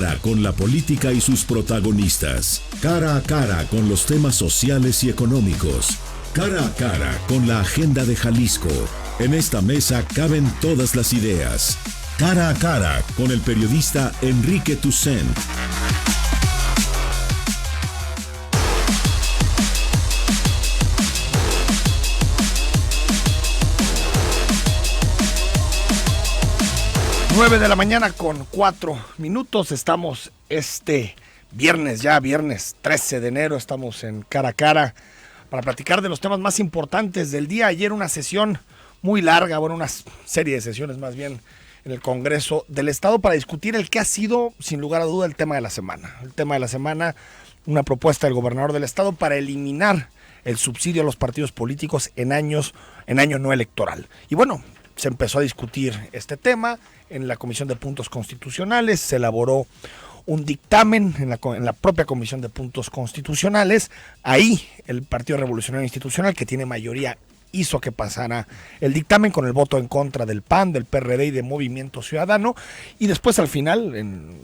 Con la política y sus protagonistas. Cara a cara con los temas sociales y económicos. Cara a cara con la agenda de Jalisco. En esta mesa caben todas las ideas. Cara a cara con el periodista Enrique Tucent. Nueve de la mañana con 4 minutos. Estamos viernes 13 de enero. Estamos en Cara a Cara para platicar de los temas más importantes del día. Ayer una sesión muy larga, una serie de sesiones más bien en el Congreso del Estado para discutir el que ha sido, sin lugar a duda, el tema de la semana. El tema de la semana, una propuesta del gobernador del Estado para eliminar el subsidio a los partidos políticos en año no electoral. Y bueno, se empezó a discutir este tema en la Comisión de Puntos Constitucionales, se elaboró un dictamen en la propia Comisión de Puntos Constitucionales. Ahí el Partido Revolucionario Institucional, que tiene mayoría, hizo que pasara el dictamen con el voto en contra del PAN, del PRD y de Movimiento Ciudadano. Y después al final,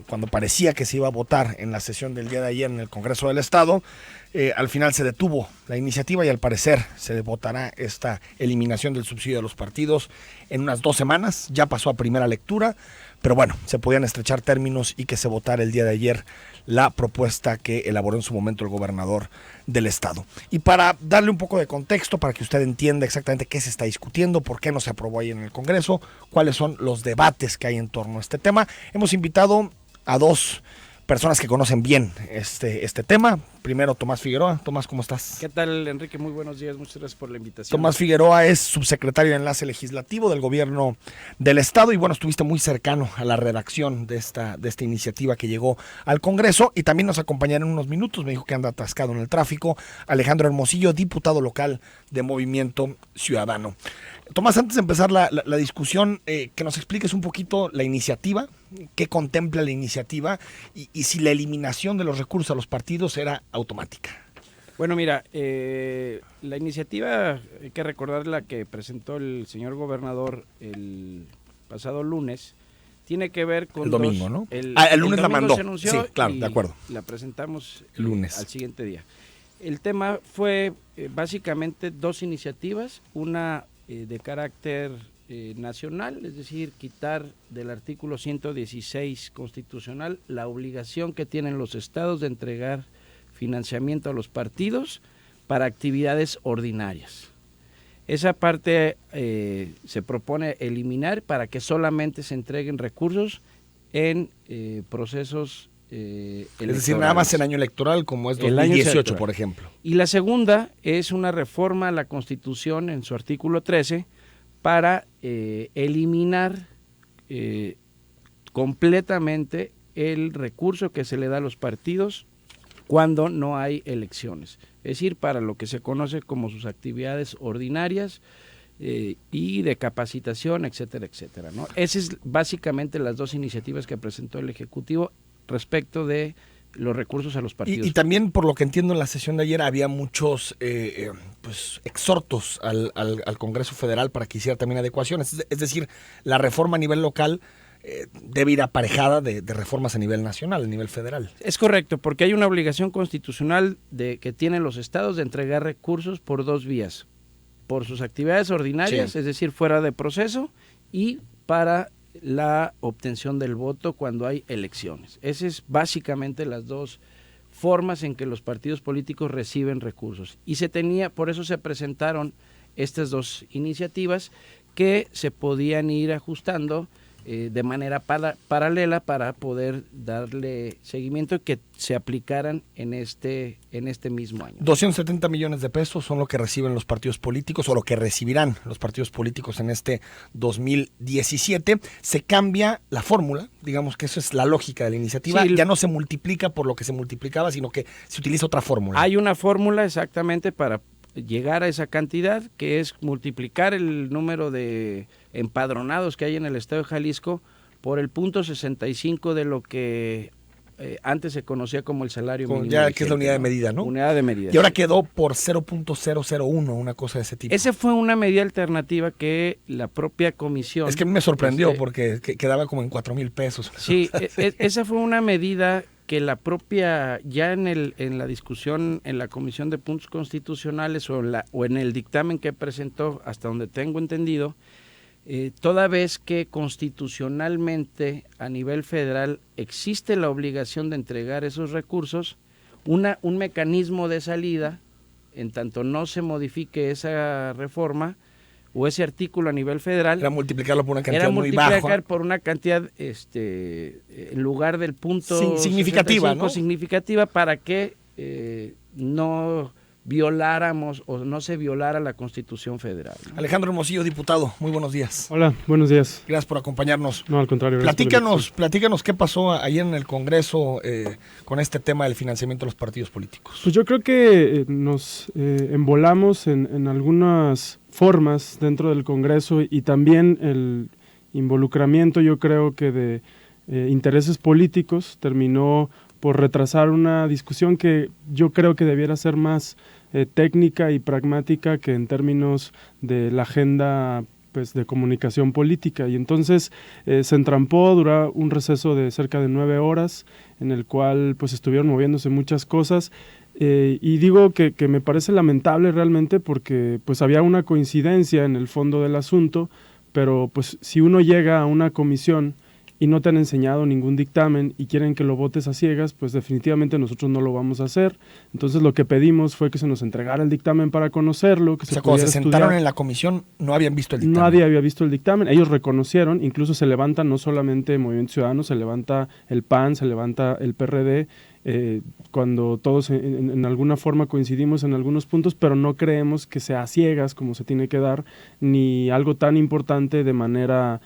cuando parecía que se iba a votar en la sesión del día de ayer en el Congreso del Estado, al final se detuvo la iniciativa y al parecer se votará esta eliminación del subsidio a los partidos en unas 2 semanas. Ya pasó a primera lectura, pero bueno, se podían estrechar términos y que se votara el día de ayer la propuesta que elaboró en su momento el gobernador del Estado. Y para darle un poco de contexto, para que usted entienda exactamente qué se está discutiendo, por qué no se aprobó ahí en el Congreso, cuáles son los debates que hay en torno a este tema, hemos invitado a 2 personas que conocen bien este tema. Primero, Tomás Figueroa. Tomás, ¿cómo estás? ¿Qué tal, Enrique? Muy buenos días, muchas gracias por la invitación. Tomás Figueroa es subsecretario de Enlace Legislativo del Gobierno del Estado y bueno, estuviste muy cercano a la redacción de esta iniciativa que llegó al Congreso y también nos acompañará en unos minutos, me dijo que anda atascado en el tráfico, Alejandro Hermosillo, diputado local de Movimiento Ciudadano. Tomás, antes de empezar la discusión, que nos expliques un poquito la iniciativa, qué contempla la iniciativa y si la eliminación de los recursos a los partidos era automática. Bueno, mira, la iniciativa, hay que recordar la que presentó el señor gobernador el pasado lunes, tiene que ver con... El domingo, ¿no? El lunes la mandó, se anunció, sí, claro, de acuerdo. La presentamos el lunes. Al siguiente día. El tema fue básicamente 2 iniciativas, una de carácter nacional, es decir, quitar del artículo 116 constitucional la obligación que tienen los estados de entregar financiamiento a los partidos para actividades ordinarias. Esa parte se propone eliminar para que solamente se entreguen recursos en procesos es decir, nada más en año electoral como es 2018, por ejemplo. Y la segunda es una reforma a la Constitución en su artículo 13 para eliminar completamente el recurso que se le da a los partidos cuando no hay elecciones. Es decir, para lo que se conoce como sus actividades ordinarias y de capacitación, etcétera, etcétera, ¿no? Esas es básicamente las 2 iniciativas que presentó el Ejecutivo respecto de los recursos a los partidos. Y también, por lo que entiendo, en la sesión de ayer había muchos exhortos al Congreso Federal para que hiciera también adecuaciones. Es decir, la reforma a nivel local debe ir aparejada de reformas a nivel nacional, a nivel federal. Es correcto, porque hay una obligación constitucional que tienen los estados de entregar recursos por 2 vías. Por sus actividades ordinarias, sí, es decir, fuera de proceso, y para la obtención del voto cuando hay elecciones. Esas es básicamente las 2 formas en que los partidos políticos reciben recursos. Y por eso se presentaron estas 2 iniciativas que se podían ir ajustando de manera paralela para poder darle seguimiento y que se aplicaran en este mismo año. 270 millones de pesos son lo que reciben los partidos políticos o lo que recibirán los partidos políticos en este 2017. Se cambia la fórmula, digamos que eso es la lógica de la iniciativa, sí, ya no se multiplica por lo que se multiplicaba, sino que se utiliza otra fórmula. Hay una fórmula exactamente para llegar a esa cantidad, que es multiplicar el número de empadronados que hay en el estado de Jalisco por el 0.65 de lo que antes se conocía como el salario mínimo. Ya que es la unidad de medida, ¿no? Unidad de medida. Y ahora quedó por 0.001, una cosa de ese tipo. Esa fue una medida alternativa que la propia comisión... Es que a mí me sorprendió porque quedaba como en 4,000 pesos. Sí, esa fue una medida que la propia, ya en la discusión en la Comisión de Puntos Constitucionales o en el dictamen que presentó, hasta donde tengo entendido, toda vez que constitucionalmente a nivel federal existe la obligación de entregar esos recursos, un mecanismo de salida, en tanto no se modifique esa reforma o ese artículo a nivel federal, era multiplicarlo por una cantidad muy baja. Era multiplicar por una cantidad, en lugar del punto significativa, 65, ¿no? Significativa, para que no violáramos o no se violara la Constitución Federal, ¿no? Alejandro Hermosillo, diputado, muy buenos días. Hola, buenos días. Gracias por acompañarnos. No, al contrario. Platícanos qué pasó ayer en el Congreso con este tema del financiamiento de los partidos políticos. Pues yo creo que nos embolamos en algunas formas dentro del Congreso y también el involucramiento, yo creo que de intereses políticos terminó por retrasar una discusión que yo creo que debiera ser más técnica y pragmática que en términos de la agenda pues de comunicación política, y entonces se entrampó, duró un receso de cerca de 9 horas en el cual pues estuvieron moviéndose muchas cosas, y digo que me parece lamentable realmente porque pues había una coincidencia en el fondo del asunto, pero pues si uno llega a una comisión y no te han enseñado ningún dictamen y quieren que lo votes a ciegas, pues definitivamente nosotros no lo vamos a hacer. Entonces lo que pedimos fue que se nos entregara el dictamen para conocerlo, que o sea, cuando se sentaron en la comisión no habían visto el dictamen. Nadie había visto el dictamen, ellos reconocieron, incluso se levanta no solamente Movimiento Ciudadano, se levanta el PAN, se levanta el PRD, cuando todos en alguna forma coincidimos en algunos puntos, pero no creemos que sea a ciegas como se tiene que dar, ni algo tan importante de manera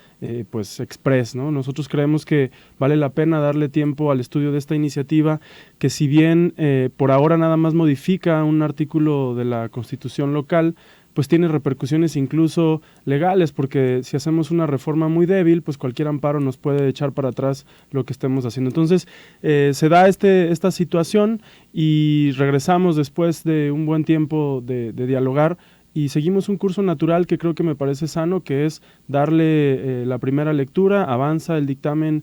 pues express, ¿no? Nosotros creemos que vale la pena darle tiempo al estudio de esta iniciativa, que si bien por ahora nada más modifica un artículo de la Constitución local, pues tiene repercusiones incluso legales, porque si hacemos una reforma muy débil, pues cualquier amparo nos puede echar para atrás lo que estemos haciendo. Entonces, se da esta situación y regresamos después de un buen tiempo de dialogar y seguimos un curso natural que creo que me parece sano, que es darle la primera lectura, avanza el dictamen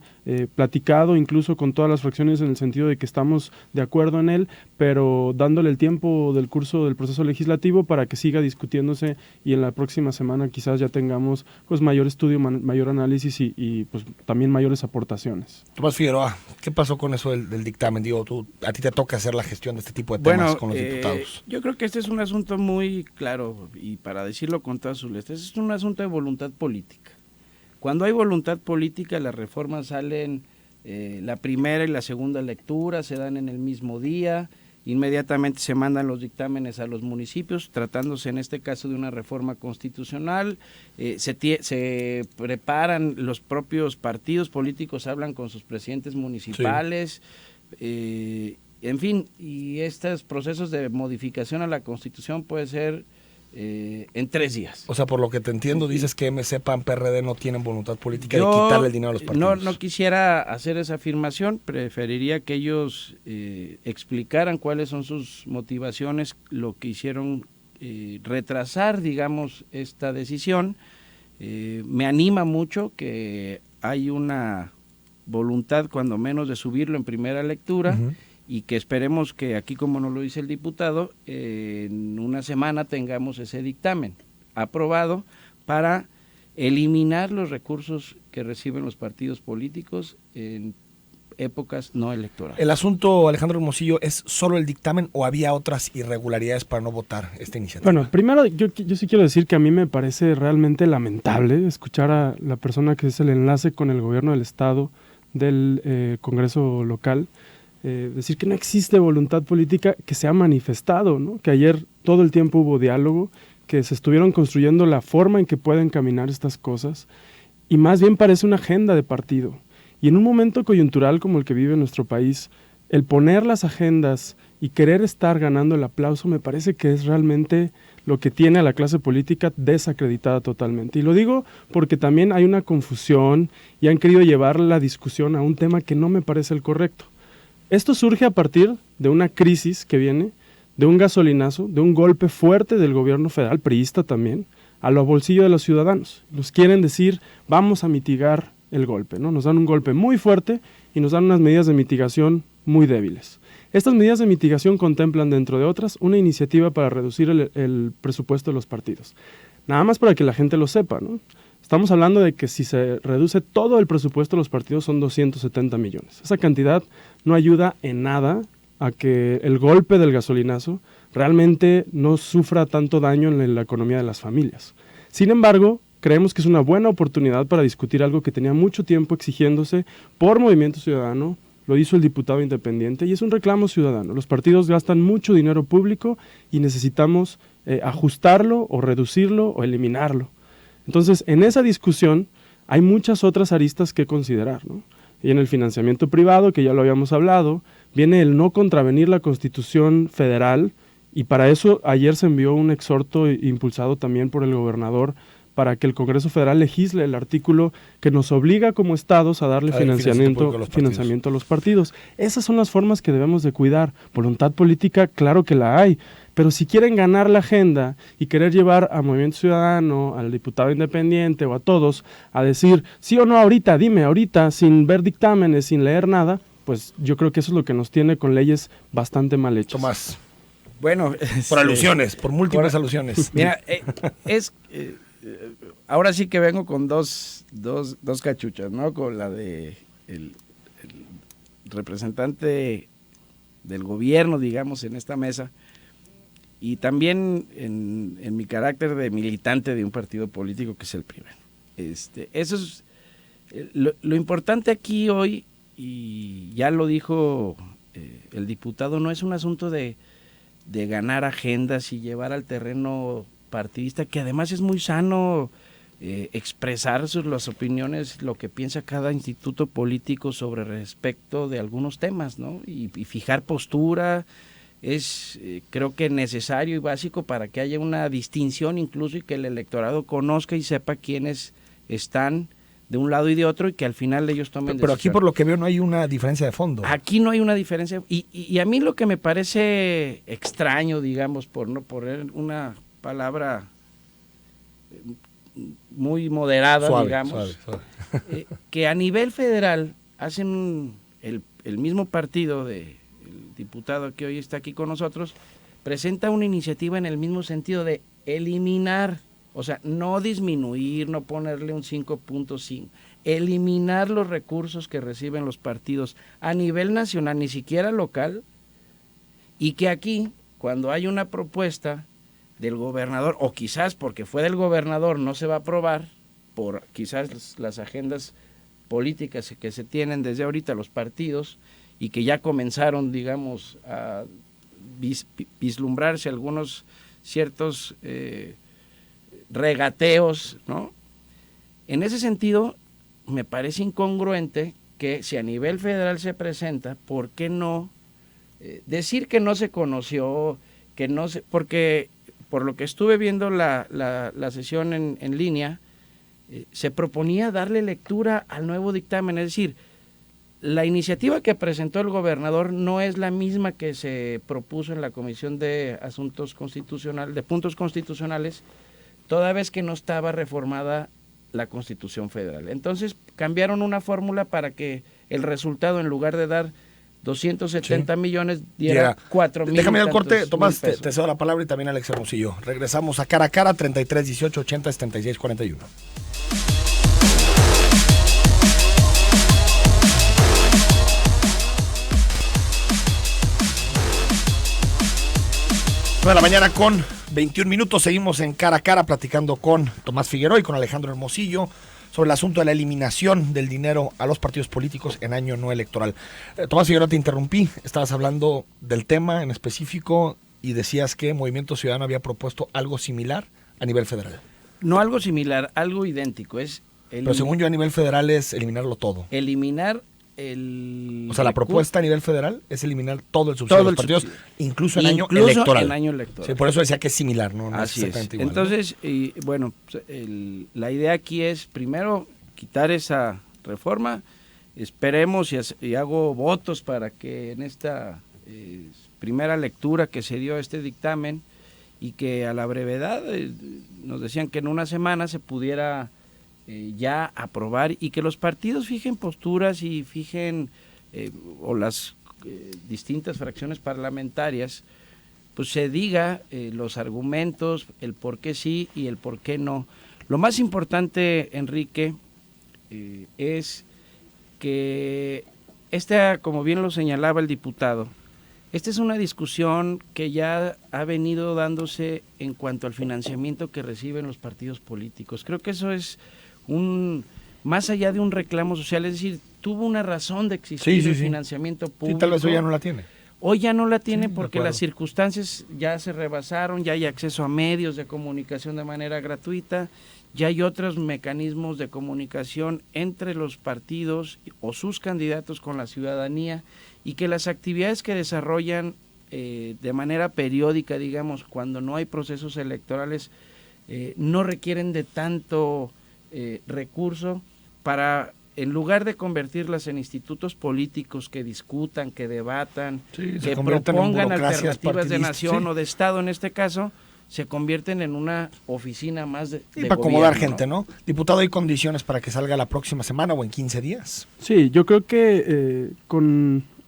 platicado incluso con todas las fracciones en el sentido de que estamos de acuerdo en él, pero dándole el tiempo del curso del proceso legislativo para que siga discutiéndose y en la próxima semana quizás ya tengamos pues mayor estudio, mayor análisis y pues también mayores aportaciones. Tomás Figueroa, ¿qué pasó con eso del dictamen? Digo, a ti te toca hacer la gestión de este tipo de temas con los diputados. Yo creo que este es un asunto muy claro y para decirlo con todas sus letras, es un asunto de voluntad política. Cuando hay voluntad política, las reformas salen, la primera y la segunda lectura se dan en el mismo día, inmediatamente se mandan los dictámenes a los municipios, tratándose en este caso de una reforma constitucional, se preparan los propios partidos políticos, hablan con sus presidentes municipales, sí. En fin, y estos procesos de modificación a la Constitución puede ser en 3 días. O sea, por lo que te entiendo, dices que MC, PAN, PRD no tienen voluntad política de quitarle el dinero a los partidos. No quisiera hacer esa afirmación, preferiría que ellos explicaran cuáles son sus motivaciones, lo que hicieron retrasar, digamos, esta decisión. Me anima mucho que hay una voluntad, cuando menos, de subirlo en primera lectura. Uh-huh. Y que esperemos que aquí, como nos lo dice el diputado, en una semana tengamos ese dictamen aprobado para eliminar los recursos que reciben los partidos políticos en épocas no electorales. ¿El asunto, Alejandro Hermosillo, es solo el dictamen o había otras irregularidades para no votar esta iniciativa? Bueno, primero yo sí quiero decir que a mí me parece realmente lamentable escuchar a la persona que es el enlace con el gobierno del estado del Congreso local, decir que no existe voluntad política, que se ha manifestado, ¿no? Que ayer todo el tiempo hubo diálogo, que se estuvieron construyendo la forma en que pueden caminar estas cosas, y más bien parece una agenda de partido. Y en un momento coyuntural como el que vive nuestro país, el poner las agendas y querer estar ganando el aplauso me parece que es realmente lo que tiene a la clase política desacreditada totalmente. Y lo digo porque también hay una confusión y han querido llevar la discusión a un tema que no me parece el correcto. Esto surge a partir de una crisis que viene de un gasolinazo, de un golpe fuerte del gobierno federal, priista también, a los bolsillos de los ciudadanos. Nos quieren decir, vamos a mitigar el golpe, ¿no? Nos dan un golpe muy fuerte y nos dan unas medidas de mitigación muy débiles. Estas medidas de mitigación contemplan, dentro de otras, una iniciativa para reducir el presupuesto de los partidos. Nada más para que la gente lo sepa, ¿no? Estamos hablando de que si se reduce todo el presupuesto de los partidos son 270 millones. Esa cantidad no ayuda en nada a que el golpe del gasolinazo realmente no sufra tanto daño en la economía de las familias. Sin embargo, creemos que es una buena oportunidad para discutir algo que tenía mucho tiempo exigiéndose por Movimiento Ciudadano, lo hizo el diputado independiente y es un reclamo ciudadano. Los partidos gastan mucho dinero público y necesitamos ajustarlo o reducirlo o eliminarlo. Entonces, en esa discusión hay muchas otras aristas que considerar, ¿no? Y en el financiamiento privado, que ya lo habíamos hablado, viene el no contravenir la Constitución Federal, y para eso ayer se envió un exhorto impulsado también por el gobernador para que el Congreso Federal legisle el artículo que nos obliga como estados a darle financiamiento a los partidos. Esas son las formas que debemos de cuidar. Voluntad política, claro que la hay, pero si quieren ganar la agenda y querer llevar a Movimiento Ciudadano, al diputado independiente o a todos a decir sí o no ahorita, dime ahorita, sin ver dictámenes, sin leer nada, pues yo creo que eso es lo que nos tiene con leyes bastante mal hechas. Tomás. Bueno, por alusiones, por múltiples alusiones. Mira, ahora sí que vengo con dos cachuchas, ¿no? Con la de el representante del gobierno, digamos, en esta mesa, y también en mi carácter de militante de un partido político que es el primero. Eso es lo importante aquí hoy, y ya lo dijo el diputado, no es un asunto de ganar agendas y llevar al terreno partidista, que además es muy sano expresar las opiniones, lo que piensa cada instituto político sobre respecto de algunos temas, ¿no? Y fijar postura es creo que necesario y básico para que haya una distinción incluso y que el electorado conozca y sepa quiénes están de un lado y de otro y que al final ellos tomen pero aquí por lo que veo no hay una diferencia de fondo. Aquí no hay una diferencia y a mí lo que me parece extraño, digamos, por no poner una palabra muy moderada, suave, digamos, suave. Que a nivel federal hacen el mismo partido del diputado que hoy está aquí con nosotros, presenta una iniciativa en el mismo sentido de eliminar, o sea, no disminuir, no ponerle un 5.5, eliminar los recursos que reciben los partidos a nivel nacional, ni siquiera local, y que aquí, cuando hay una propuesta del gobernador, o quizás porque fue del gobernador no se va a aprobar, por quizás las agendas políticas que se tienen desde ahorita los partidos, y que ya comenzaron, digamos, a vislumbrarse algunos ciertos regateos, ¿no? En ese sentido, me parece incongruente que si a nivel federal se presenta, ¿por qué no decir que no se conoció, que no se, porque por lo que estuve viendo la sesión en línea, se proponía darle lectura al nuevo dictamen, es decir, la iniciativa que presentó el gobernador no es la misma que se propuso en la Comisión de Asuntos Constitucionales, de Puntos Constitucionales, toda vez que no estaba reformada la Constitución Federal. Entonces cambiaron una fórmula para que el resultado, en lugar de dar 270 millones, diera 4,000. Déjame ir al corte, Tomás, te cedo la palabra y también a Alex Hermosillo. Regresamos a Cara a Cara, 33 18 80 76 41. De la mañana con 21 minutos, seguimos en Cara a Cara platicando con Tomás Figueroa y con Alejandro Hermosillo sobre el asunto de la eliminación del dinero a los partidos políticos en año no electoral. Tomás Figueroa, te interrumpí, estabas hablando del tema en específico y decías que Movimiento Ciudadano había propuesto algo similar a nivel federal. No algo similar, algo idéntico. Pero según yo a nivel federal es eliminarlo todo. Eliminar o sea, la propuesta a nivel federal es eliminar todo el subsidio de los partidos, incluso en año electoral. Sí, por eso decía que es similar, ¿no? Así es. Igual, entonces, ¿no? Bueno, la idea aquí es primero quitar esa reforma esperemos y hago votos para que en esta primera lectura que se dio a este dictamen y que a la brevedad, nos decían que en una semana se pudiera ya aprobar y que los partidos fijen posturas y fijen, o las distintas fracciones parlamentarias, pues se diga los argumentos, el por qué sí y el por qué no. Lo más importante, Enrique, es que como bien lo señalaba el diputado, esta es una discusión que ya ha venido dándose en cuanto al financiamiento que reciben los partidos políticos. Creo que eso es más allá de un reclamo social, es decir, tuvo una razón de existir el financiamiento público. Sí, tal vez hoy ya no la tiene. Hoy ya no la tiene porque las circunstancias ya se rebasaron, ya hay acceso a medios de comunicación de manera gratuita, ya hay otros mecanismos de comunicación entre los partidos o sus candidatos con la ciudadanía, y que las actividades que desarrollan de manera periódica, digamos, cuando no hay procesos electorales, no requieren de tanto recurso para, en lugar de convertirlas en institutos políticos que discutan, que debatan, que propongan alternativas de nación o de Estado en este caso, se convierten en una oficina más de para acomodar gente, ¿no? Diputado, ¿hay condiciones para que salga la próxima semana o en 15 días? Sí, yo creo que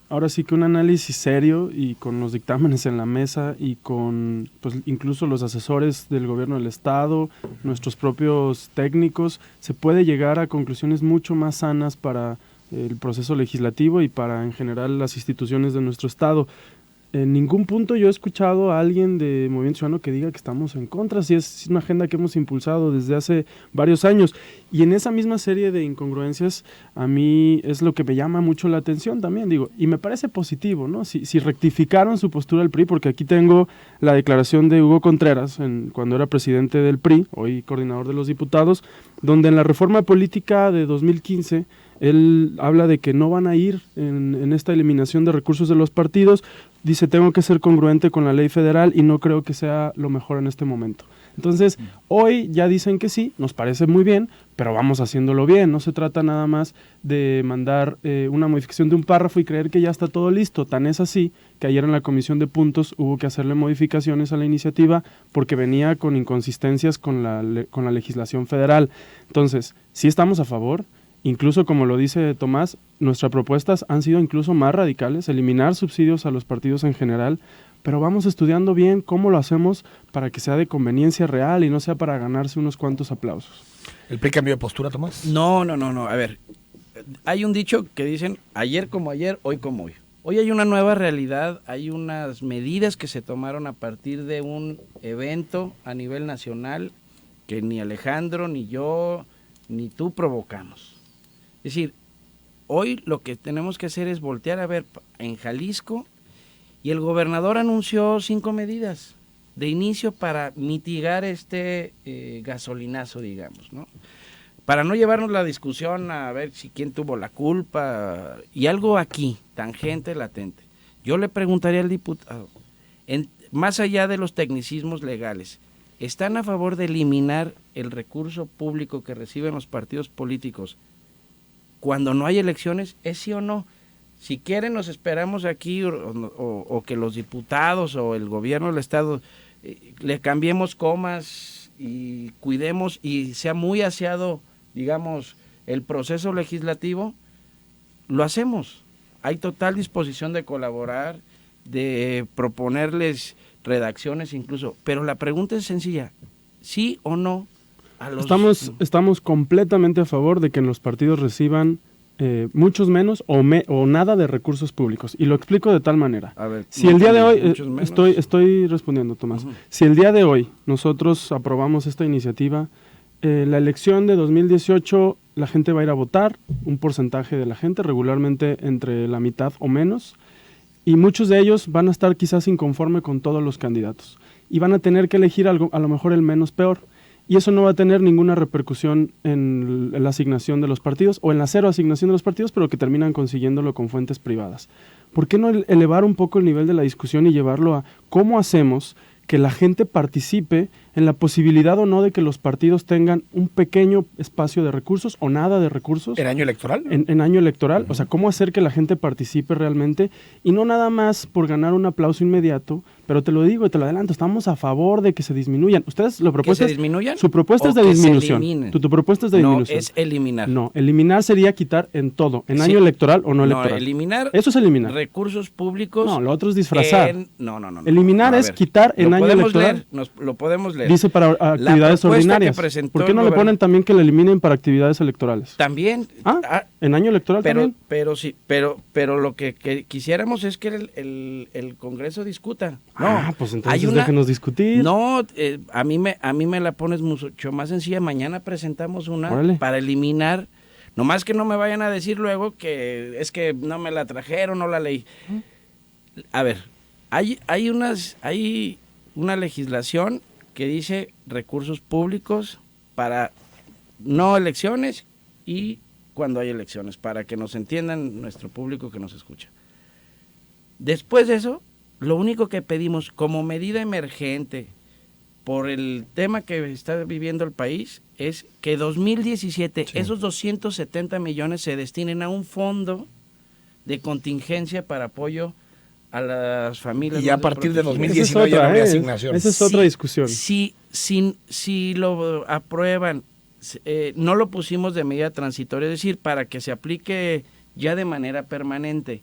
ahora sí que un análisis serio y con los dictámenes en la mesa y con pues incluso los asesores del gobierno del estado, nuestros propios técnicos, se puede llegar a conclusiones mucho más sanas para el proceso legislativo y para en general las instituciones de nuestro estado. En ningún punto yo he escuchado a alguien de Movimiento Ciudadano que diga que estamos en contra, si es una agenda que hemos impulsado desde hace varios años. Y en esa misma serie de incongruencias, a mí es lo que me llama mucho la atención también, digo, y me parece positivo, ¿no? Si rectificaron su postura el PRI, porque aquí tengo la declaración de Hugo Contreras, cuando era presidente del PRI, hoy coordinador de los diputados, donde en la reforma política de 2015, él habla de que no van a ir en esta eliminación de recursos de los partidos. Dice, tengo que ser congruente con la ley federal y no creo que sea lo mejor en este momento. Entonces, hoy ya dicen que sí, nos parece muy bien, pero vamos haciéndolo bien. No se trata nada más de mandar una modificación de un párrafo y creer que ya está todo listo. Tan es así que ayer en la comisión de puntos hubo que hacerle modificaciones a la iniciativa porque venía con inconsistencias con la legislación federal. Entonces, sí estamos a favor. Incluso, como lo dice Tomás, nuestras propuestas han sido incluso más radicales, eliminar subsidios a los partidos en general, pero vamos estudiando bien cómo lo hacemos para que sea de conveniencia real y no sea para ganarse unos cuantos aplausos. ¿El PRI cambió de postura, Tomás? No. A ver, hay un dicho que dicen, ayer como ayer, hoy como hoy. Hoy hay una nueva realidad, hay unas medidas que se tomaron a partir de un evento a nivel nacional que ni Alejandro, ni yo, ni tú provocamos. Es decir, hoy lo que tenemos que hacer es voltear a ver en Jalisco, y el gobernador anunció 5 medidas de inicio para mitigar este gasolinazo, digamos, ¿no? Para no llevarnos la discusión a ver si quién tuvo la culpa, y algo aquí, tangente, latente. Yo le preguntaría al diputado, más allá de los tecnicismos legales, ¿están a favor de eliminar el recurso público que reciben los partidos políticos cuando no hay elecciones? ¿Es sí o no? Si quieren, nos esperamos aquí o que los diputados o el gobierno del estado le cambiemos comas y cuidemos y sea muy aseado, digamos, el proceso legislativo. Lo hacemos. Hay total disposición de colaborar, de proponerles redacciones incluso, pero la pregunta es sencilla, ¿sí o no? Estamos completamente a favor de que en los partidos reciban muchos menos o nada de recursos públicos. Y lo explico de tal manera. A ver, si el día de hoy, estoy respondiendo, Tomás. Uh-huh. Si el día de hoy nosotros aprobamos esta iniciativa, la elección de 2018, la gente va a ir a votar, un porcentaje de la gente, regularmente entre la mitad o menos, y muchos de ellos van a estar quizás inconforme con todos los candidatos. Y van a tener que elegir algo, a lo mejor el menos peor. Y eso no va a tener ninguna repercusión en la asignación de los partidos o en la cero asignación de los partidos, pero que terminan consiguiéndolo con fuentes privadas. ¿Por qué no elevar un poco el nivel de la discusión y llevarlo a cómo hacemos que la gente participe en la posibilidad o no de que los partidos tengan un pequeño espacio de recursos o nada de recursos. ¿En año electoral? En año electoral, o sea, cómo hacer que la gente participe realmente y no nada más por ganar un aplauso inmediato, pero te lo digo y te lo adelanto, estamos a favor de que se disminuyan. ¿Ustedes lo propuestan? ¿Que se disminuyan? Su propuesta es de disminución. Tu propuesta es de disminución. No, es eliminar. No, eliminar sería quitar en todo, en año electoral o no electoral. No, eliminar. Eso es eliminar. Recursos públicos. No, lo otro es disfrazar. No. Eliminar es quitar en año electoral. Lo podemos leer. Dice para actividades ordinarias. ¿Por qué no le ponen también que le eliminen para actividades electorales? También. En año electoral también. Pero sí, pero lo que quisiéramos es que el Congreso discuta. No, pues entonces déjenos discutir. No, a mí me la pones mucho más sencilla. Mañana presentamos una para eliminar. Nomás que no me vayan a decir luego que es que no me la trajeron, no la leí. A ver, hay una legislación que dice recursos públicos para no elecciones y cuando hay elecciones, para que nos entiendan nuestro público que nos escucha. Después de eso, lo único que pedimos como medida emergente por el tema que está viviendo el país es que 2017 esos 270 millones se destinen a un fondo de contingencia para apoyo a las familias. Y ya a partir de 2019 ya no hay asignación. Esa es otra discusión. Si lo aprueban, no lo pusimos de medida transitoria, es decir, para que se aplique ya de manera permanente.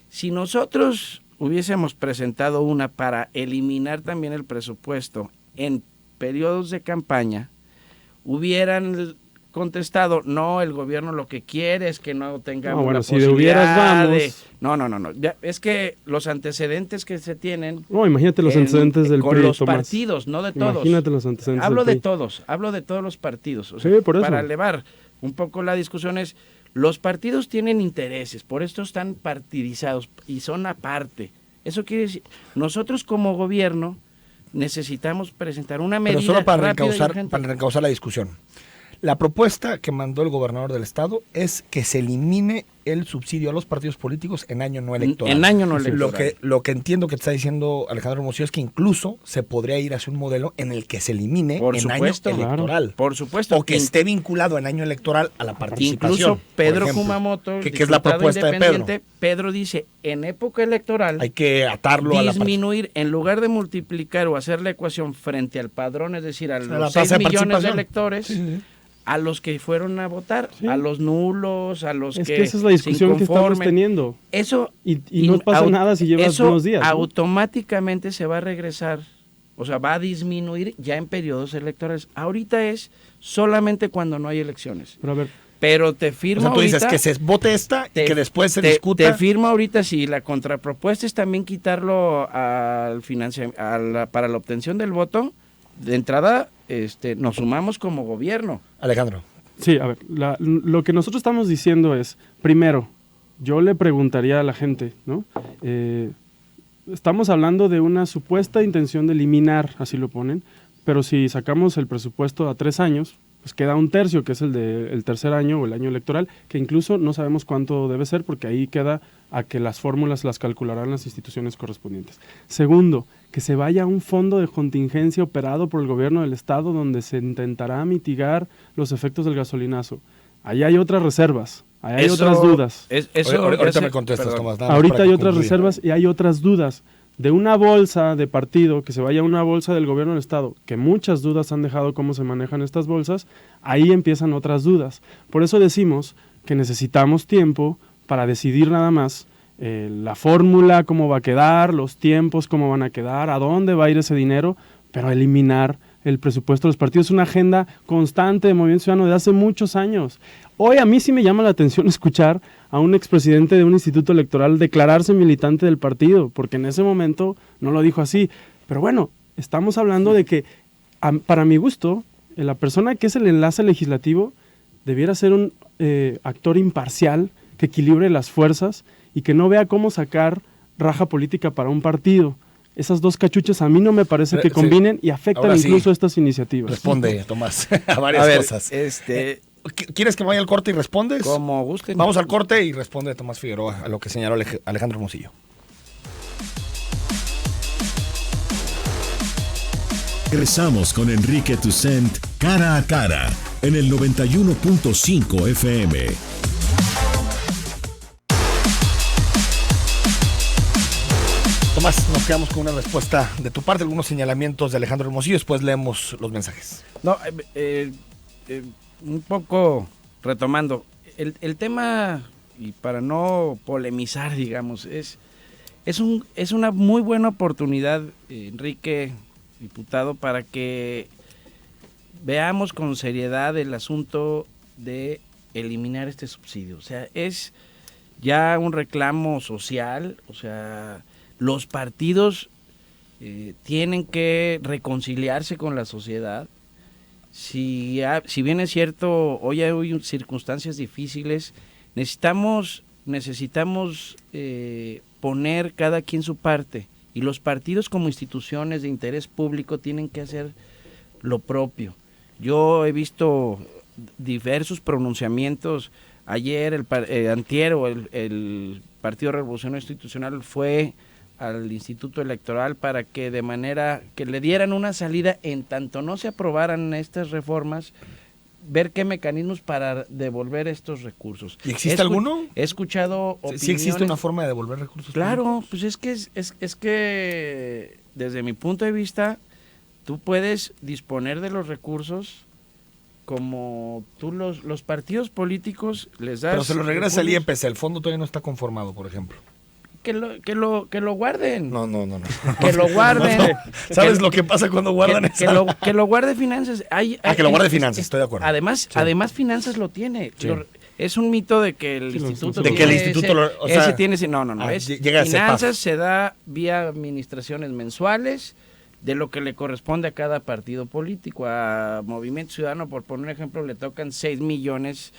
Si nosotros hubiésemos presentado una para eliminar también el presupuesto en periodos de campaña, hubieran contestado, no, el gobierno lo que quiere es que no tengamos la si de hubieras vamos. No. Ya, es que los antecedentes que se tienen... No, imagínate los antecedentes del PRI, con los Tomás. partidos, no de todos. Imagínate los antecedentes hablo del de PRI. hablo de todos los partidos. O sea, sí, por eso. Para elevar un poco la discusión es, los partidos tienen intereses, por esto están partidizados y son aparte. Eso quiere decir, nosotros como gobierno necesitamos presentar una medida. Pero solo para reencauzar la discusión. La propuesta que mandó el gobernador del estado es que se elimine el subsidio a los partidos políticos en año no electoral. En año no electoral. Lo que entiendo que te está diciendo Alejandro Hermosillo es que incluso se podría ir hacia un modelo en el que se elimine en año electoral. Por supuesto. O que esté vinculado en año electoral a la participación. Incluso Pedro Kumamoto, que es la propuesta de Pedro. Pedro dice, en época electoral hay que atarlo disminuir, en lugar de multiplicar o hacer la ecuación frente al padrón, es decir, a los 6 millones de electores... Sí. A los que fueron a votar, a los nulos, a los que esa es la discusión que estamos teniendo. Eso y no pasa nada si llevas unos días. Eso automáticamente se va a regresar, o sea, va a disminuir ya en periodos electorales. Ahorita es solamente cuando no hay elecciones. Pero te firmo tú dices que se vote esta y que después se discuta. Te firmo ahorita si la contrapropuesta es también quitarlo al para la obtención del voto. De entrada, nos sumamos como gobierno. Alejandro. Sí, a ver, lo que nosotros estamos diciendo es, primero, yo le preguntaría a la gente, ¿no? Estamos hablando de una supuesta intención de eliminar, así lo ponen, pero si sacamos el presupuesto a 3 años, pues queda 1/3, que es el del tercer año o el año electoral, que incluso no sabemos cuánto debe ser, porque ahí queda a que las fórmulas las calcularán las instituciones correspondientes. Segundo, que se vaya a un fondo de contingencia operado por el gobierno del estado donde se intentará mitigar los efectos del gasolinazo. Ahí hay otras reservas, ahí hay otras dudas. Ahorita me contestas, Tomás. Ahorita hay otras reservas y hay otras dudas. De una bolsa de partido, que se vaya a una bolsa del gobierno del estado, que muchas dudas han dejado cómo se manejan estas bolsas, ahí empiezan otras dudas. Por eso decimos que necesitamos tiempo para decidir nada más la fórmula, cómo va a quedar, los tiempos, cómo van a quedar, a dónde va a ir ese dinero, pero eliminar el presupuesto de los partidos es una agenda constante de Movimiento Ciudadano de hace muchos años. Hoy a mí sí me llama la atención escuchar a un expresidente de un instituto electoral declararse militante del partido, porque en ese momento no lo dijo así. Pero bueno, estamos hablando de que, para mi gusto, la persona que es el enlace legislativo debiera ser un actor imparcial que equilibre las fuerzas y que no vea cómo sacar raja política para un partido. Esas dos cachuchas a mí no me parece que combinen y afectan incluso estas iniciativas. Responde, Tomás, a varias cosas. ¿Quieres que vaya al corte y respondes? Como gusten. Vamos al corte y responde Tomás Figueroa a lo que señaló Alejandro Hermosillo. Regresamos con Enrique Tucent, Cara a Cara, en el 91.5 FM. Tomás, nos quedamos con una respuesta de tu parte, algunos señalamientos de Alejandro Hermosillo, después leemos los mensajes. No, un poco retomando, el tema, y para no polemizar, digamos, es una muy buena oportunidad, Enrique, diputado, para que veamos con seriedad el asunto de eliminar este subsidio. O sea, es ya un reclamo social, o sea, los partidos tienen que reconciliarse con la sociedad. Si bien es cierto, hoy hay circunstancias difíciles, necesitamos poner cada quien su parte, y los partidos como instituciones de interés público tienen que hacer lo propio. Yo he visto diversos pronunciamientos. Ayer, antier, el Partido Revolucionario Institucional fue al Instituto Electoral para que de manera que le dieran una salida en tanto no se aprobaran estas reformas, ver qué mecanismos para devolver estos recursos. ¿Y existe alguno? He escuchado opiniones. ¿Sí existe una forma de devolver recursos? Claro, públicos? pues es que desde mi punto de vista tú puedes disponer de los recursos como tú los partidos políticos les das. Pero se los regresa el IEPS, el fondo todavía no está conformado, por ejemplo. Que lo guarden. No. Que lo guarden. No. ¿Sabes lo que pasa cuando guardan eso? Que lo guarde Finanzas. Que lo guarde Finanzas, estoy de acuerdo. Además Finanzas lo tiene. Sí. Es un mito de que el instituto de que el instituto tiene. No. Llega Finanzas se da vía administraciones mensuales de lo que le corresponde a cada partido político. A Movimiento Ciudadano, por poner un ejemplo, le tocan 6 millones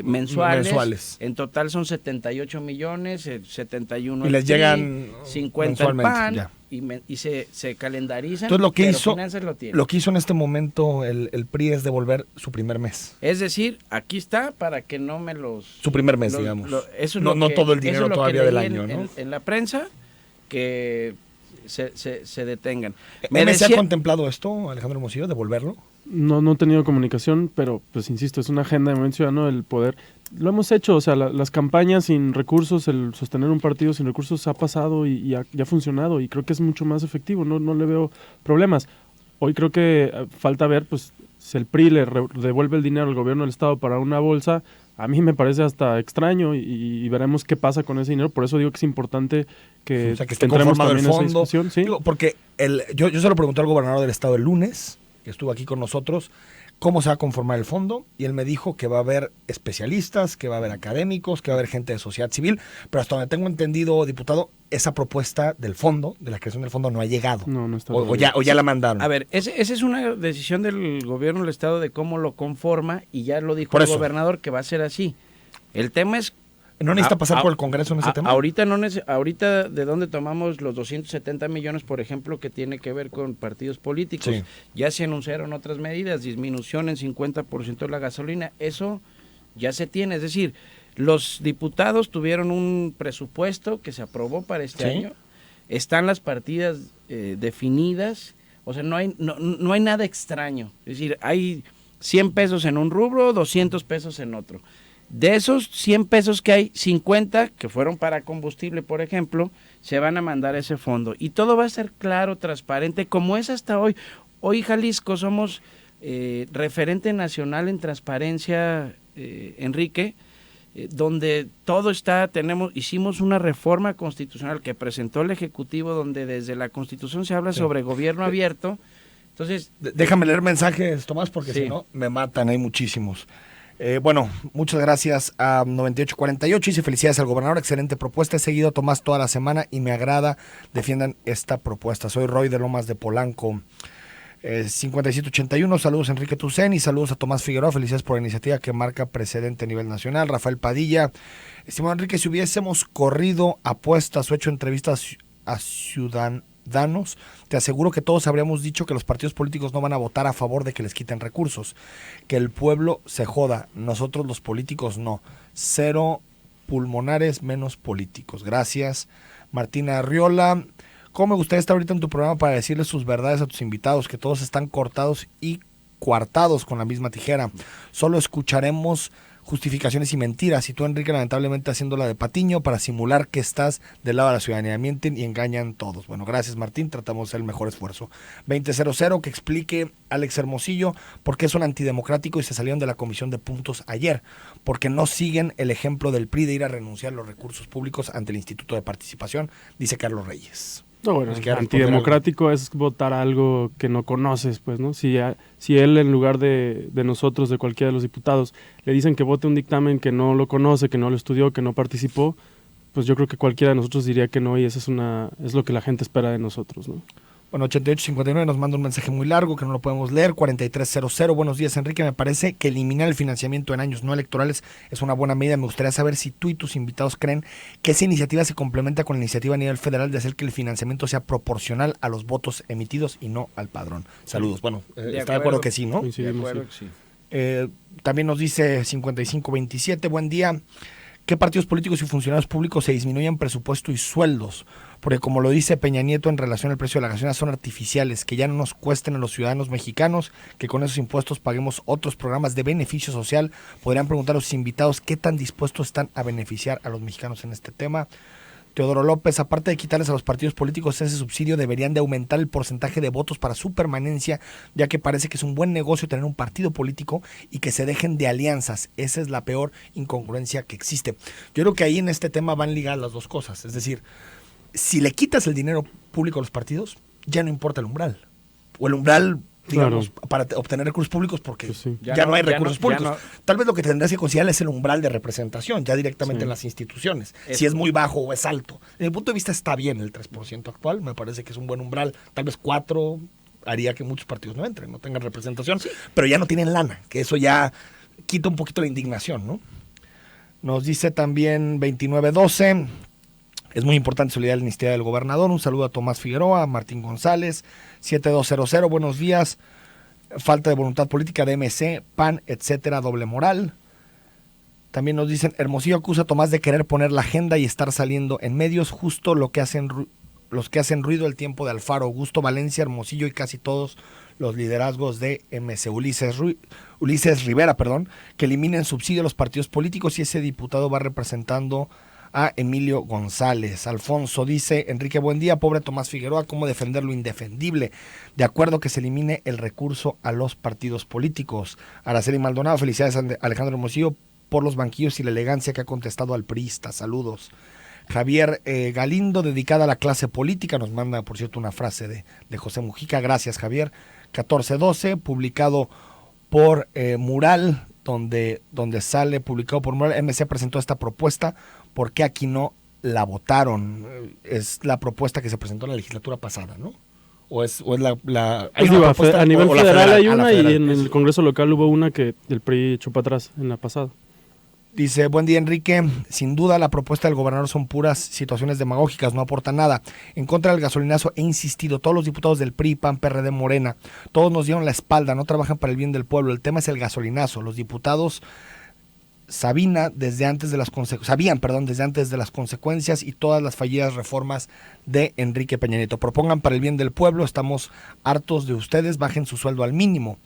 mensuales. En total son 78 millones, 71 y les llegan 50 el PAN y se calendarizan. Entonces lo que hizo en este momento el PRI es devolver su primer mes. Es decir, aquí está para que no me los... Su primer mes, digamos. Eso es no todo el dinero todavía del año, ¿no? En la prensa, que se detengan. ¿Se ha contemplado esto, Alejandro Hermosillo, devolverlo? No he tenido comunicación, pero pues insisto, es una agenda de Movimiento Ciudadano el poder. Lo hemos hecho, o sea, las campañas sin recursos, el sostener un partido sin recursos ha pasado y ha funcionado, y creo que es mucho más efectivo, no le veo problemas. Hoy creo que falta ver, pues, si el PRI le devuelve el dinero al gobierno del Estado para una bolsa. A mí me parece hasta extraño y veremos qué pasa con ese dinero. Por eso digo que es importante que esté conformado el fondo. ¿Sí? Digo, porque yo se lo pregunté al gobernador del Estado el lunes, que estuvo aquí con nosotros, cómo se va a conformar el fondo, y él me dijo que va a haber especialistas, que va a haber académicos, que va a haber gente de sociedad civil, pero hasta donde tengo entendido, diputado, esa propuesta del fondo, de la creación del fondo, no ha llegado. No está. O ya la mandaron. A ver, esa es una decisión del gobierno del Estado de cómo lo conforma, y ya lo dijo el gobernador que va a ser así. El tema es... ¿No necesita pasar por el Congreso en ese tema? Ahorita, ¿de dónde tomamos los 270 millones, por ejemplo, que tiene que ver con partidos políticos? Sí. Ya se anunciaron otras medidas, disminución en 50% de la gasolina. Eso ya se tiene. Es decir, los diputados tuvieron un presupuesto que se aprobó para este año. Están las partidas definidas. O sea, no hay nada extraño. Es decir, hay 100 pesos en un rubro, 200 pesos en otro. De esos 100 pesos que hay, 50 que fueron para combustible, por ejemplo, se van a mandar a ese fondo. Y todo va a ser claro, transparente, como es hasta hoy. Hoy Jalisco somos referente nacional en transparencia, Enrique, donde todo está, hicimos una reforma constitucional que presentó el Ejecutivo, donde desde la Constitución se habla sobre gobierno abierto. Entonces, déjame leer mensajes, Tomás, porque si no, me matan, hay muchísimos. Bueno, muchas gracias a 9848. Dice: felicidades al gobernador, excelente propuesta. He seguido a Tomás toda la semana y me agrada, defiendan esta propuesta. Soy Roy de Lomas de Polanco. 5781, saludos a Enrique Tucent y saludos a Tomás Figueroa. Felicidades por la iniciativa que marca precedente a nivel nacional. Rafael Padilla: estimado Enrique, si hubiésemos corrido apuestas o hecho entrevistas a ciudadanos, te aseguro que todos habríamos dicho que los partidos políticos no van a votar a favor de que les quiten recursos, que el pueblo se joda, nosotros los políticos no. 0 pulmonares menos políticos. Gracias. Martina Arriola: ¿Cómo me gustaría estar ahorita en tu programa para decirles sus verdades a tus invitados, que todos están cortados y coartados con la misma tijera? Solo escucharemos justificaciones y mentiras, y tú, Enrique, lamentablemente haciéndola de patiño para simular que estás del lado de la ciudadanía. Mienten y engañan todos. Bueno, gracias, Martín, tratamos de hacer el mejor esfuerzo. 2000, que explique Alex Hermosillo por qué son antidemocráticos y se salieron de la comisión de puntos ayer, porque no siguen el ejemplo del PRI de ir a renunciar a los recursos públicos ante el Instituto de Participación, dice Carlos Reyes. No, bueno, antidemocrático es votar algo que no conoces, pues, ¿no? Si él, en lugar de nosotros, de cualquiera de los diputados, le dicen que vote un dictamen que no lo conoce, que no lo estudió, que no participó, pues yo creo que cualquiera de nosotros diría que no, y eso es lo que la gente espera de nosotros, ¿no? Bueno, 8859 nos manda un mensaje muy largo que no lo podemos leer. 4300, buenos días, Enrique. Me parece que eliminar el financiamiento en años no electorales es una buena medida. Me gustaría saber si tú y tus invitados creen que esa iniciativa se complementa con la iniciativa a nivel federal de hacer que el financiamiento sea proporcional a los votos emitidos y no al padrón. Saludos. Bueno, está de acuerdo que sí, ¿no? De acuerdo que sí. También nos dice 5527, buen día. ¿Qué partidos políticos y funcionarios públicos se disminuyen presupuesto y sueldos? Porque como lo dice Peña Nieto en relación al precio de la gasolina, son artificiales, que ya no nos cuesten a los ciudadanos mexicanos, que con esos impuestos paguemos otros programas de beneficio social. Podrían preguntar a los invitados qué tan dispuestos están a beneficiar a los mexicanos en este tema. Teodoro López, aparte de quitarles a los partidos políticos ese subsidio, deberían de aumentar el porcentaje de votos para su permanencia, ya que parece que es un buen negocio tener un partido político y que se dejen de alianzas. Esa es la peor incongruencia que existe. Yo creo que ahí en este tema van ligadas las dos cosas. Es decir, si le quitas el dinero público a los partidos, ya no importa el umbral. O el umbral, digamos, claro, para obtener recursos públicos, porque pues sí, ya no hay recursos públicos. Tal vez lo que tendrás que considerar es el umbral de representación, ya directamente en las instituciones. Si es muy bajo o es alto. Desde mi punto de vista está bien el 3% actual, me parece que es un buen umbral. Tal vez 4 haría que muchos partidos no entren, no tengan representación, pero ya no tienen lana, que eso ya quita un poquito la indignación, ¿no? Nos dice también 2912, es muy importante solidaridad la iniciativa del gobernador. Un saludo a Tomás Figueroa, a Martín González. 7200, buenos días. Falta de voluntad política de MC, PAN, etcétera, doble moral. También nos dicen, Hermosillo acusa a Tomás de querer poner la agenda y estar saliendo en medios, justo los que hacen ruido el tiempo de Alfaro, Augusto Valencia, Hermosillo y casi todos los liderazgos de MC. Ulises Rivera, que eliminen subsidio a los partidos políticos y ese diputado va representando a Emilio González. Alfonso dice, Enrique, buen día, pobre Tomás Figueroa, ¿cómo defender lo indefendible? De acuerdo que se elimine el recurso a los partidos políticos. Araceli Maldonado, felicidades a Alejandro Hermosillo por los banquillos y la elegancia que ha contestado al priista. Saludos. Javier Galindo, dedicada a la clase política, nos manda, por cierto, una frase de José Mujica. Gracias, Javier. 1412, publicado por Mural, donde sale publicado por Mural. MC presentó esta propuesta. ¿Por qué aquí no la votaron? Es la propuesta que se presentó en la legislatura pasada, ¿no? ¿O es la hay una propuesta, a nivel federal hay una federal, y en el Congreso local hubo una que el PRI echó para atrás en la pasada? Dice, buen día, Enrique. Sin duda la propuesta del gobernador son puras situaciones demagógicas, no aporta nada. En contra del gasolinazo he insistido, todos los diputados del PRI, PAN, PRD, Morena, todos nos dieron la espalda, no trabajan para el bien del pueblo. El tema es el gasolinazo. Los diputados sabían desde antes de las consecuencias y todas las fallidas reformas de Enrique Peña Nieto. Propongan para el bien del pueblo, estamos hartos de ustedes, bajen su sueldo al mínimo.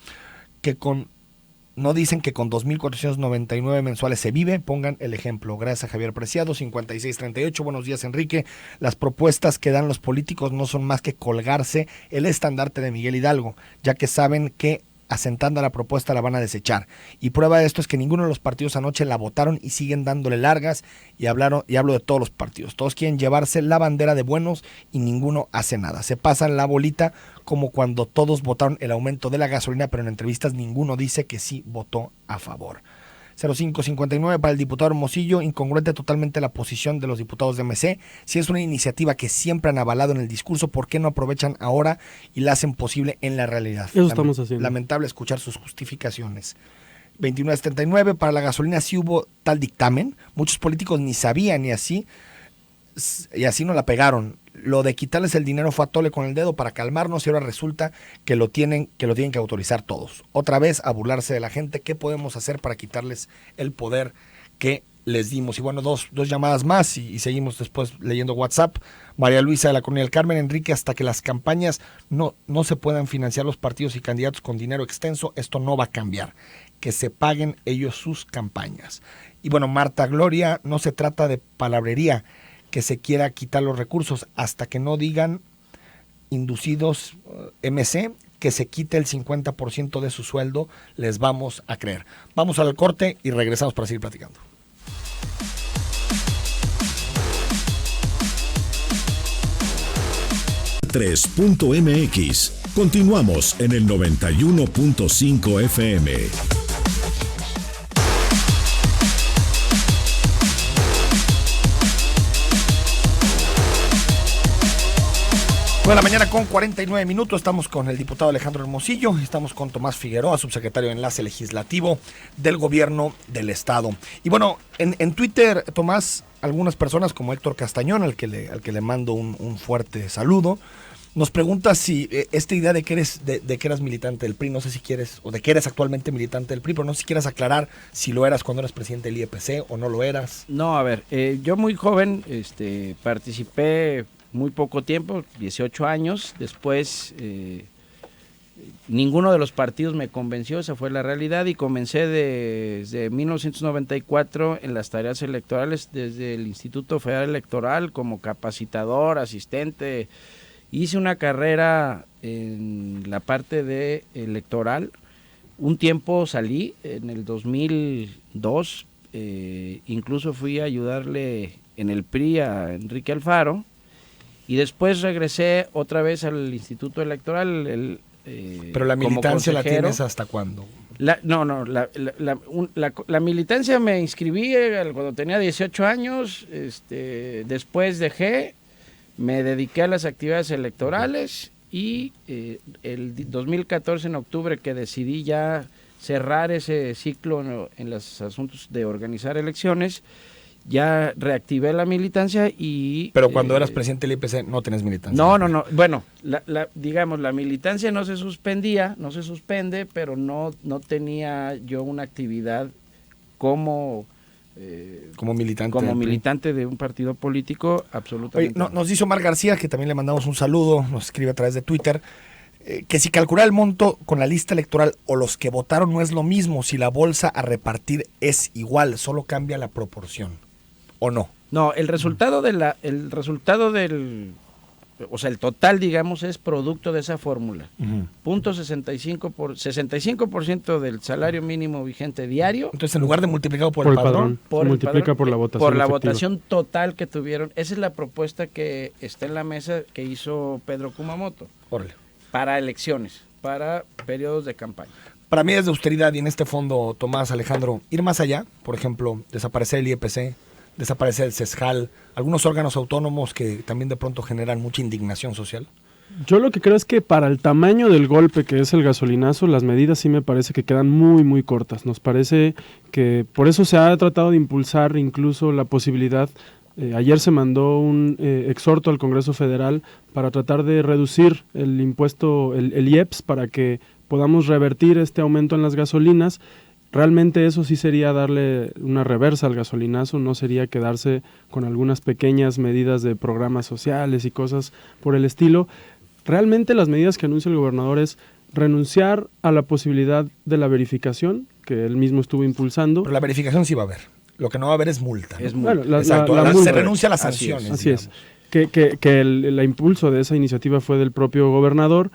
No dicen que con 2.499 mensuales se vive, pongan el ejemplo. Gracias a Javier Preciado, 5638, buenos días, Enrique. Las propuestas que dan los políticos no son más que colgarse el estandarte de Miguel Hidalgo, ya que saben que asentando a la propuesta la van a desechar. Y prueba de esto es que ninguno de los partidos anoche la votaron y siguen dándole largas, y hablo de todos los partidos. Todos quieren llevarse la bandera de buenos y ninguno hace nada. Se pasan la bolita como cuando todos votaron el aumento de la gasolina, pero en entrevistas ninguno dice que sí votó a favor. 0559 para el diputado Hermosillo, incongruente totalmente la posición de los diputados de MC. Si es una iniciativa que siempre han avalado en el discurso, ¿por qué no aprovechan ahora y la hacen posible en la realidad? Eso estamos haciendo. Lamentable escuchar sus justificaciones. 2979 para la gasolina, sí hubo tal dictamen, muchos políticos ni sabían y así no la pegaron. Lo de quitarles el dinero fue a tole con el dedo para calmarnos y ahora resulta que lo tienen que autorizar todos. Otra vez a burlarse de la gente. ¿Qué podemos hacer para quitarles el poder que les dimos. Y bueno, dos llamadas más y seguimos después leyendo WhatsApp. María Luisa de la Colonia del Carmen: Enrique, hasta que las campañas no se puedan financiar los partidos y candidatos con dinero extenso, esto no va a cambiar. Que se paguen ellos sus campañas. Y bueno, Marta Gloria: no se trata de palabrería, que se quiera quitar los recursos, hasta que no digan inducidos MC, que se quite el 50% de su sueldo, les vamos a creer. Vamos al corte y regresamos para seguir platicando. .mx. Continuamos en el 91.5 FM. Bueno, la mañana con 49 minutos, estamos con el diputado Alejandro Hermosillo, estamos con Tomás Figueroa, subsecretario de Enlace Legislativo del Gobierno del Estado. Y bueno, en Twitter, Tomás, algunas personas como Héctor Castañón, al que le mando un fuerte saludo, nos pregunta si esta idea de que eras militante del PRI, no sé si quieres, o de que eres actualmente militante del PRI, pero no sé si quieres aclarar si lo eras cuando eras presidente del IEPC o no lo eras. No, a ver, yo muy joven participé muy poco tiempo, 18 años, después ninguno de los partidos me convenció, esa fue la realidad, y comencé desde 1994 en las tareas electorales desde el Instituto Federal Electoral como capacitador, asistente. Hice una carrera en la parte de electoral, un tiempo salí, en el 2002, incluso fui a ayudarle en el PRI a Enrique Alfaro, y después regresé otra vez al Instituto Electoral. Pero la militancia la tienes ¿hasta cuándo? La militancia me inscribí cuando tenía 18 años, después dejé, me dediqué a las actividades electorales y el 2014 en octubre que decidí ya cerrar ese ciclo en los asuntos de organizar elecciones, ya reactivé la militancia y... Pero cuando eras presidente del IPC no tenés militancia. No. Bueno, digamos, la militancia no se suspende, pero no tenía yo una actividad como militante de un partido político, absolutamente. Oye, nos dice Omar García, que también le mandamos un saludo, nos escribe a través de Twitter, que si calcular el monto con la lista electoral o los que votaron no es lo mismo, si la bolsa a repartir es igual, solo cambia la proporción. ¿O no? No, el resultado del, o sea, el total, digamos, es producto de esa fórmula. Punto 65% del salario mínimo vigente diario. Entonces, en lugar de multiplicado por el padrón, se multiplica por la votación. Por la votación total que tuvieron. Esa es la propuesta que está en la mesa que hizo Pedro Kumamoto. Órale. Para elecciones, para periodos de campaña. Para mí es de austeridad, y en este fondo, Tomás, Alejandro, ir más allá, por ejemplo, desaparecer el IEPC, desaparecer el CESJAL, algunos órganos autónomos que también de pronto generan mucha indignación social. Yo lo que creo es que para el tamaño del golpe que es el gasolinazo, las medidas sí me parece que quedan muy, muy cortas. Nos parece que por eso se ha tratado de impulsar incluso la posibilidad. Ayer se mandó un exhorto al Congreso Federal para tratar de reducir el impuesto, el IEPS, para que podamos revertir este aumento en las gasolinas. Realmente eso sí sería darle una reversa al gasolinazo, no sería quedarse con algunas pequeñas medidas de programas sociales y cosas por el estilo. Realmente las medidas que anuncia el gobernador es renunciar a la posibilidad de la verificación, que él mismo estuvo impulsando. Pero la verificación sí va a haber. Lo que no va a haber es multa, ¿no? Es multa. Bueno, exacto, multa. Se renuncia a las sanciones. Así es. Que el impulso de esa iniciativa fue del propio gobernador.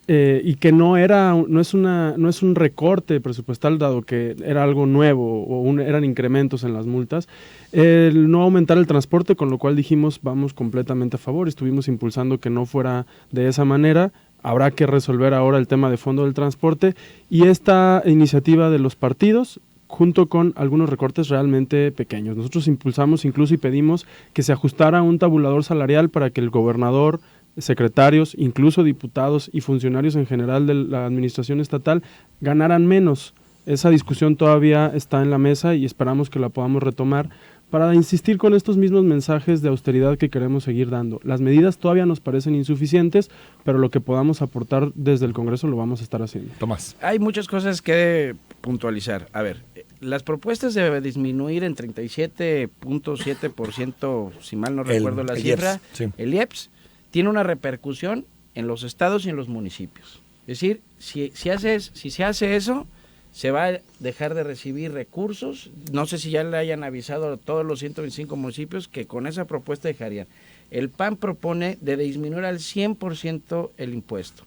Y que no es un recorte presupuestal, dado que era algo nuevo o eran incrementos en las multas, el no aumentar el transporte, con lo cual dijimos vamos completamente a favor, estuvimos impulsando que no fuera de esa manera. Habrá que resolver ahora el tema de fondo del transporte y esta iniciativa de los partidos, junto con algunos recortes realmente pequeños. Nosotros impulsamos incluso y pedimos que se ajustara un tabulador salarial para que el gobernador, secretarios, incluso diputados y funcionarios en general de la administración estatal ganaran menos. Esa discusión todavía está en la mesa y esperamos que la podamos retomar para insistir con estos mismos mensajes de austeridad que queremos seguir dando. Las medidas todavía nos parecen insuficientes, pero lo que podamos aportar desde el Congreso lo vamos a estar haciendo. Tomás. Hay muchas cosas que puntualizar. A ver, las propuestas de disminuir en 37.7%, si mal no recuerdo la cifra, IEPS, sí. El IEPS tiene una repercusión en los estados y en los municipios. Es decir, si se hace eso, se va a dejar de recibir recursos. No sé si ya le hayan avisado a todos los 125 municipios que con esa propuesta dejarían. El PAN propone de disminuir al 100% el impuesto.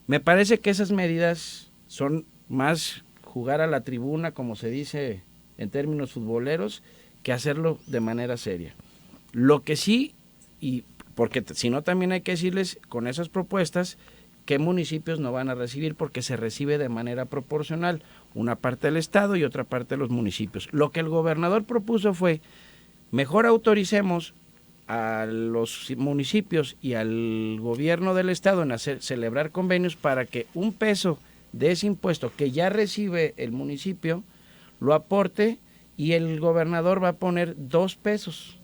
Me parece que esas medidas son más jugar a la tribuna, como se dice en términos futboleros, que hacerlo de manera seria. Lo que sí, y porque si no también hay que decirles con esas propuestas qué municipios no van a recibir, porque se recibe de manera proporcional, una parte del estado y otra parte de los municipios. Lo que el gobernador propuso fue, mejor autoricemos a los municipios y al gobierno del estado en celebrar convenios para que un peso de ese impuesto que ya recibe el municipio lo aporte, y el gobernador va a poner 2 pesos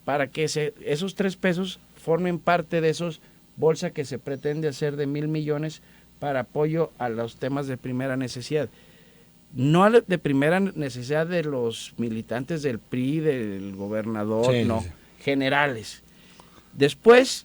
para que esos 3 pesos formen parte de esos bolsa que se pretende hacer de 1,000 millones para apoyo a los temas de primera necesidad. No de primera necesidad de los militantes del PRI, del gobernador, sí, no, sí, generales. Después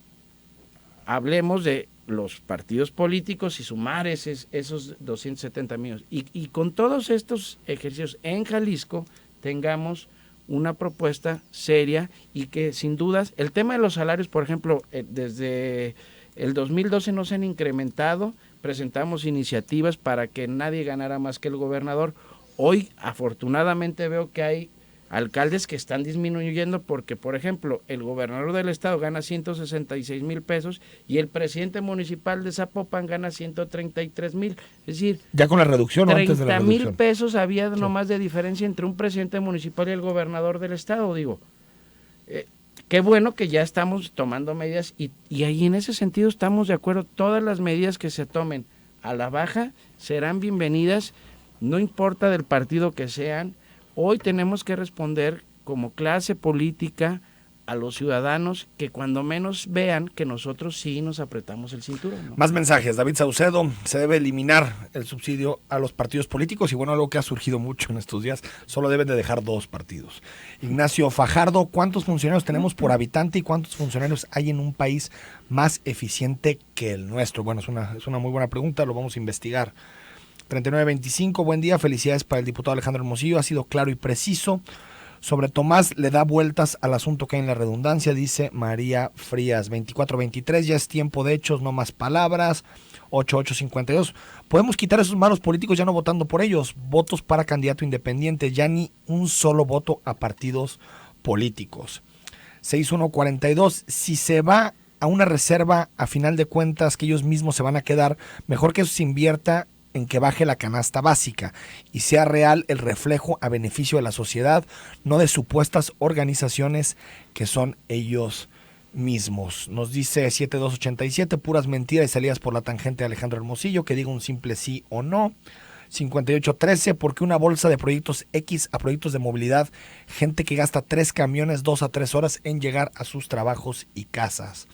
hablemos de los partidos políticos y sumar esos 270 millones. Y con todos estos ejercicios en Jalisco tengamos una propuesta seria, y que sin dudas, el tema de los salarios, por ejemplo, desde el 2012 no se han incrementado, presentamos iniciativas para que nadie ganara más que el gobernador. Hoy afortunadamente veo que hay alcaldes que están disminuyendo, porque por ejemplo el gobernador del estado gana 166,000 pesos y el presidente municipal de Zapopan gana 133,000, es decir, ya con la reducción, 30,000 pesos había nomás de diferencia entre un presidente municipal y el gobernador del estado. Digo, qué bueno que ya estamos tomando medidas, y ahí en ese sentido estamos de acuerdo. Todas las medidas que se tomen a la baja serán bienvenidas, no importa del partido que sean. Hoy tenemos que responder como clase política a los ciudadanos, que cuando menos vean que nosotros sí nos apretamos el cinturón, ¿no? Más mensajes. David Saucedo: se debe eliminar el subsidio a los partidos políticos, y bueno, algo que ha surgido mucho en estos días, solo deben de dejar 2 partidos. Ignacio Fajardo: ¿cuántos funcionarios tenemos por habitante y cuántos funcionarios hay en un país más eficiente que el nuestro? Bueno, es una muy buena pregunta, lo vamos a investigar. 3925, buen día, felicidades para el diputado Alejandro Hermosillo, ha sido claro y preciso. Sobre Tomás le da vueltas al asunto que hay en la redundancia, dice María Frías. 2423, ya es tiempo de hechos, no más palabras. 8852, podemos quitar esos malos políticos ya no votando por ellos, votos para candidato independiente, ya ni un solo voto a partidos políticos. 6142, si se va a una reserva, a final de cuentas que ellos mismos se van a quedar, mejor que eso se invierta en que baje la canasta básica y sea real el reflejo a beneficio de la sociedad, no de supuestas organizaciones que son ellos mismos. Nos dice 7287, puras mentiras y salidas por la tangente de Alejandro Hermosillo, que diga un simple sí o no. 5813, porque una bolsa de proyectos X a proyectos de movilidad, gente que gasta 3 camiones 2 a 3 horas en llegar a sus trabajos y casas.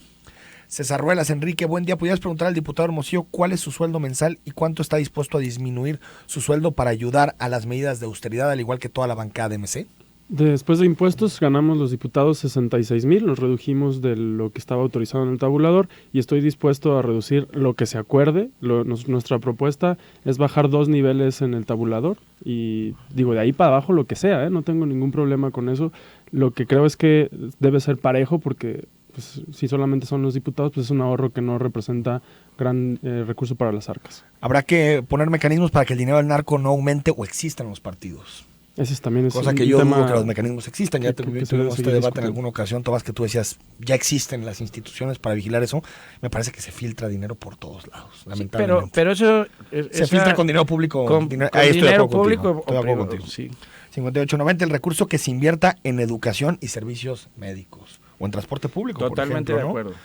César Ruelas: Enrique, buen día, ¿podrías preguntar al diputado Hermosillo cuál es su sueldo mensual y cuánto está dispuesto a disminuir su sueldo para ayudar a las medidas de austeridad, al igual que toda la bancada de MC? Después de impuestos ganamos los diputados 66,000, nos redujimos de lo que estaba autorizado en el tabulador y estoy dispuesto a reducir lo que se acuerde. Nuestra propuesta es bajar 2 niveles en el tabulador y digo, de ahí para abajo lo que sea, no tengo ningún problema con eso. Lo que creo es que debe ser parejo, porque pues, si solamente son los diputados, pues es un ahorro que no representa gran recurso para las arcas. Habrá que poner mecanismos para que el dinero del narco no aumente o exista en los partidos. Ese también es cosa que yo dudo que los mecanismos existan. Ya tuvimos este debate en alguna ocasión, Tomás, que tú decías, ya existen las instituciones para vigilar eso. Me parece que se filtra dinero por todos lados, lamentablemente. Sí, pero eso... Se filtra con dinero público. Con dinero público o privado, sí. 5890, el recurso que se invierta en educación y servicios médicos o en transporte público. Totalmente por ejemplo, de acuerdo.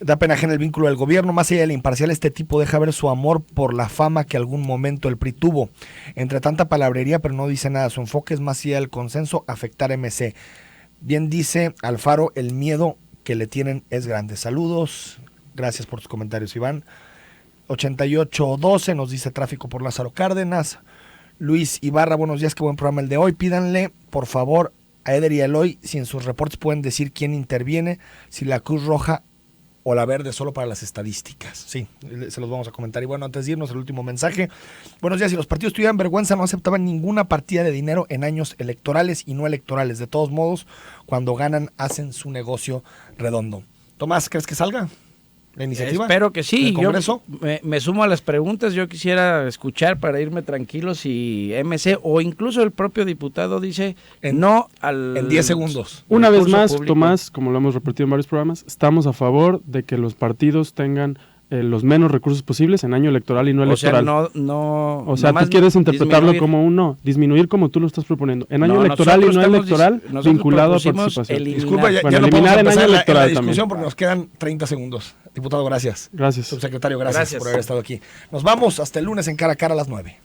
Da pena ajena el vínculo del gobierno. Más allá de la imparcial, este tipo deja ver su amor por la fama que algún momento el PRI tuvo. Entre tanta palabrería, pero no dice nada. Su enfoque es más allá del consenso, afectar MC. Bien dice Alfaro, el miedo que le tienen es grande. Saludos. Gracias por tus comentarios, Iván. 8812 nos dice tráfico por Lázaro Cárdenas. Luis Ibarra, buenos días, qué buen programa el de hoy. Pídanle, por favor, a Eder y a Eloy si en sus reportes pueden decir quién interviene, si la Cruz Roja o la Verde, solo para las estadísticas. Sí, se los vamos a comentar. Y bueno, antes de irnos, el último mensaje. Buenos días, si los partidos tuvieran vergüenza, no aceptaban ninguna partida de dinero en años electorales y no electorales. De todos modos, cuando ganan, hacen su negocio redondo. Tomás, ¿crees que salga la iniciativa? Espero que sí. ¿El Congreso? Yo me sumo a las preguntas. Yo quisiera escuchar para irme tranquilo si MC o incluso el propio diputado dice no al... En 10 segundos. Una vez recurso más, público. Tomás, como lo hemos repetido en varios programas, estamos a favor de que los partidos tengan los menos recursos posibles en año electoral y no electoral. O sea, tú quieres interpretarlo como un no, disminuir como tú lo estás proponiendo. En año electoral y no electoral, vinculado a participación. Disculpa, ya Bueno, no podemos eliminar en empezar año la electoral discusión también. porque nos quedan 30 segundos. Diputado, gracias. Gracias. Subsecretario, gracias Gracias. por haber estado aquí. Nos vamos hasta el lunes en Cara a Cara a las 9.